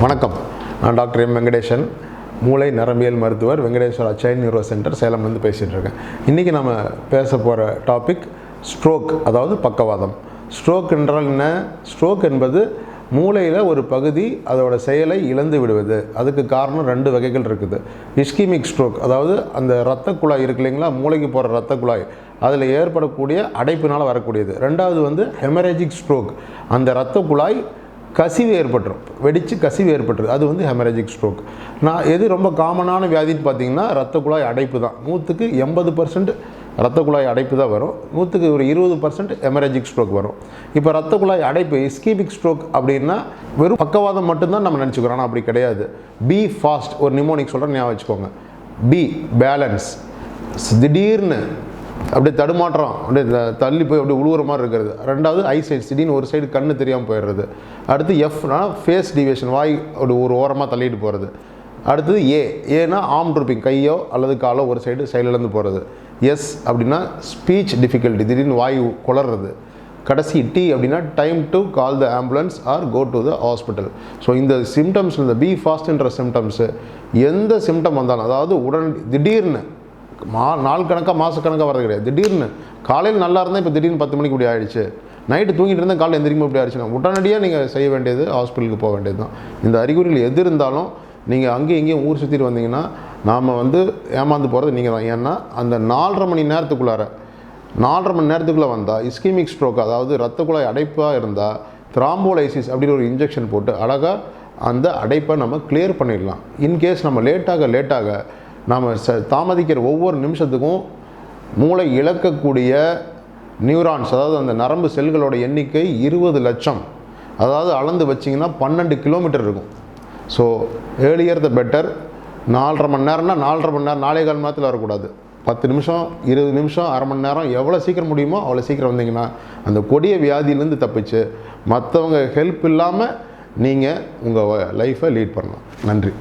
வணக்கம். நான் doctor M Venkatesan, மூளை நரம்பியல் மருத்துவர், வெங்கடேஸ்வரா சைல்ட் நியூரோ சென்டர், சேலம்லேருந்து பேசிகிட்டு இருக்கேன். இன்றைக்கி நம்ம பேச போகிற டாபிக் ஸ்ட்ரோக், அதாவது பக்கவாதம். ஸ்ட்ரோக் என்றால் என்ன? ஸ்ட்ரோக் என்பது மூளையில் ஒரு பகுதி அதோட செயலை இழந்து விடுவது. அதுக்கு காரணம் 2 வகைகள் இருக்குது. இஸ்கிமிக் ஸ்ட்ரோக், அதாவது அந்த இரத்த குழாய் இருக்கு இல்லைங்களா, மூளைக்கு போகிற இரத்த குழாய், அதில் ஏற்படக்கூடிய அடைப்பினால் வரக்கூடியது. 2வது ஹெமரேஜிக் ஸ்ட்ரோக், அந்த இரத்த குழாய் கசிவு ஏற்பட்டுரும், வெடித்து கசிவு ஏற்பட்டுருது, அது ஹெமரேஜிக் ஸ்ட்ரோக். எது ரொம்ப காமனான வியாதின்னு பார்த்தீங்கன்னா இரத்த குழாய் அடைப்பு தான். 100க்கு 80% இரத்த குழாய் அடைப்பு தான் வரும், 100க்கு ஒரு 20% ஹெமரேஜிக் ஸ்ட்ரோக் வரும். இப்போ இரத்த குழாய் அடைப்பு இஸ்கிமிக் ஸ்ட்ரோக் அப்படின்னா வெறும் பக்கவாதம் மட்டும்தான் நம்ம நினச்சிக்கிறோம். ஆனால் அப்படி கிடையாது. பி ஃபாஸ்ட், ஒரு நிமோனிக் சொல்கிறேன், ஞாபகம் வச்சுக்கோங்க. பி பேலன்ஸ், திடீர்னு அப்படியே தடுமாற்றம், அப்படியே தள்ளி போய் அப்படியே உழுவுற மாதிரி இருக்கிறது. 2வது ஐசைட், திடீர்னு ஒரு சைடு கண்ணு தெரியாமல் போயிடுறது. அடுத்து எஃப்னா ஃபேஸ் டிவியேஷன், வாய் அப்படி ஒரு ஓரமாக தள்ளிட்டு போகிறது. அடுத்தது ஏன்னா ஆர்ம் ட்ரூப்பிங், கையோ அல்லது காலோ ஒரு சைடு செயலிழந்து போகிறது. எஸ் அப்படின்னா ஸ்பீச் டிஃபிகல்ட்டி, திடீர்னு வாய் குளறது. கடைசி டி அப்படின்னா time to call the ambulance or go to the hospital. So இந்த சிம்டம்ஸ், இந்த பி ஃபாஸ்ட்ன்ற சிம்டம்ஸு எந்த சிம்டம் வந்தாலும், அதாவது திடீர்னு நாள் கணக்காக மாதக்கணக்காக வரது கிடையாது. திடீர்னு காலையில் நல்லா இருந்தால் இப்போ திடீர்னு 10 மணிக்கு இப்படி ஆகிடுச்சு, நைட்டு தூங்கிட்டு இருந்தால் காலையில் எந்திரிக்கும் இப்படி ஆயிடுச்சுன்னா உடனடியாக நீங்கள் செய்ய வேண்டியது ஹாஸ்பிட்டலுக்கு போக வேண்டியது தான். இந்த அறிகுறிகள் எது இருந்தாலும் நீங்கள் அங்கேயும் இங்கேயும் ஊர் சுற்றிட்டு வந்தீங்கன்னா நாம் ஏமாந்து போகிறது நீங்கள் தான். ஏன்னா அந்த 4.5 மணி நேரத்துக்குள்ளார 4.5 மணி நேரத்துக்குள்ளே வந்தால் இஸ்கிமிக் ஸ்ட்ரோக், அதாவது இரத்த குழாய் அடைப்பாக இருந்தால் த்ராம்போலைசிஸ் அப்படின்னு ஒரு இன்ஜெக்ஷன் போட்டு அழகாக அந்த அடைப்பை நம்ம கிளியர் பண்ணிடலாம். இன்கேஸ் நம்ம லேட்டாக நாம் தாமதிக்கிற ஒவ்வொரு நிமிஷத்துக்கும் மூளை இழக்கக்கூடிய நியூரான்ஸ், அதாவது அந்த நரம்பு செல்களோட எண்ணிக்கை 20 லட்சம். அதாவது அளந்து வச்சிங்கன்னா 12 கிலோமீட்டர் இருக்கும். So earlier the better. 4.5 மணி நேரம்னா 4.5 மணி நேரம், 4.25 மணி நேரத்தில் வரக்கூடாது. 10 நிமிஷம், 20 நிமிஷம், அரை மணி நேரம், எவ்வளோ சீக்கிரம் முடியுமோ அவ்வளோ சீக்கிரம் வந்தீங்கன்னா அந்த கொடிய வியாதியிலேருந்து தப்பிச்சு மற்றவங்க ஹெல்ப் இல்லாமல் நீங்கள் உங்கள் லைஃப்பை லீட் பண்ணலாம். நன்றி.